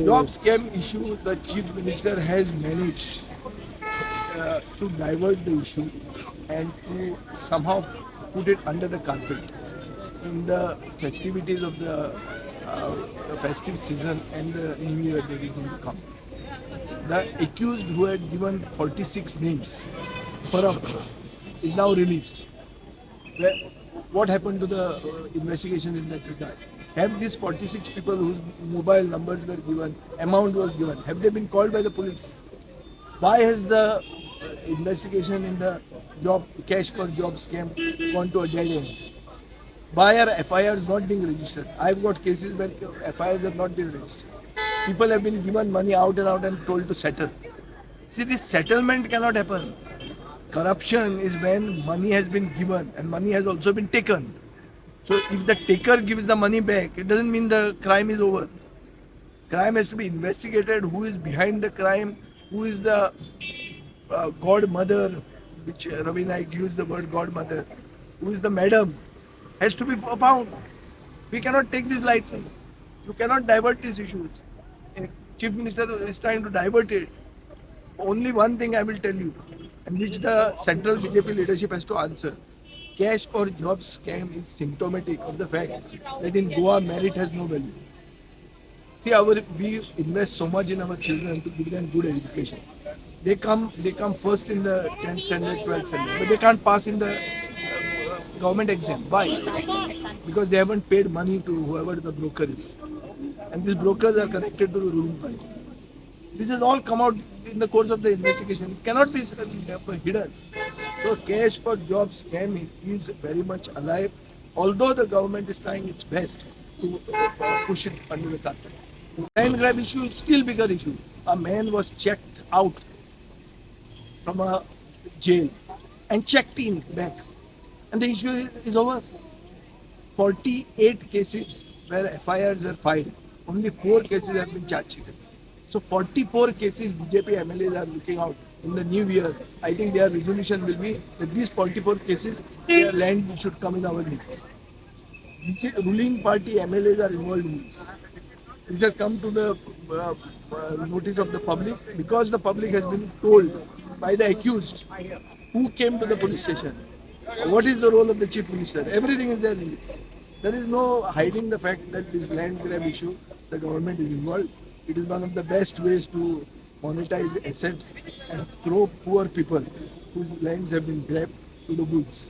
Job scam issue, the Chief Minister has managed to divert the issue and to somehow put it under the carpet in the festivities of the festive season and the New Year that is going to come. The accused who had given 46 names per hour is now released. Where, what happened to the investigation in that regard? Have these 46 people whose mobile numbers were given, amount was given, have they been called by the police? Why has the investigation in the job cash for job scam gone to a dead end? Why are FIRs not being registered? I've got cases where FIRs have not been registered. People have been given money out and told to settle. See, this settlement cannot happen. Corruption is when money has been given and money has also been taken. So if the taker gives the money back, it doesn't mean the crime is over. Crime has to be investigated. Who is behind the crime? Who is the godmother? Which Ravi Naik used the word godmother. Who is the madam? Has to be found. We cannot take this lightly. You cannot divert these issues. Chief Minister is trying to divert it. Only one thing I will tell you, and which the central BJP leadership has to answer. Cash for jobs scam is symptomatic of the fact that in Goa merit has no value. See, we invest so much in our children to give them good education. They come first in the 10th standard, 12th standard, but they can't pass in the government exam. Why? Because they haven't paid money to whoever the broker is, and these brokers are connected to the ruling party. This has all come out in the course of the investigation. It cannot be hidden. So cash for job scam is very much alive, although the government is trying its best to push it under the carpet. Land grab issue is still bigger issue. A man was checked out from a jail and checked in back, and the issue is over. 48 cases where FIRs were filed, only 4 cases have been charged. So 44 cases BJP MLAs are looking out in the new year. I think their resolution will be that these 44 cases, their land should come in our leagues. Ruling party MLAs are involved in this. This has come to the notice of the public because the public has been told by the accused who came to the police station. What is the role of the Chief Minister? Everything is there in this. There is no hiding the fact that this land grab issue, the government is involved. It is one of the best ways to monetize assets and throw poor people whose lands have been grabbed to the wolves.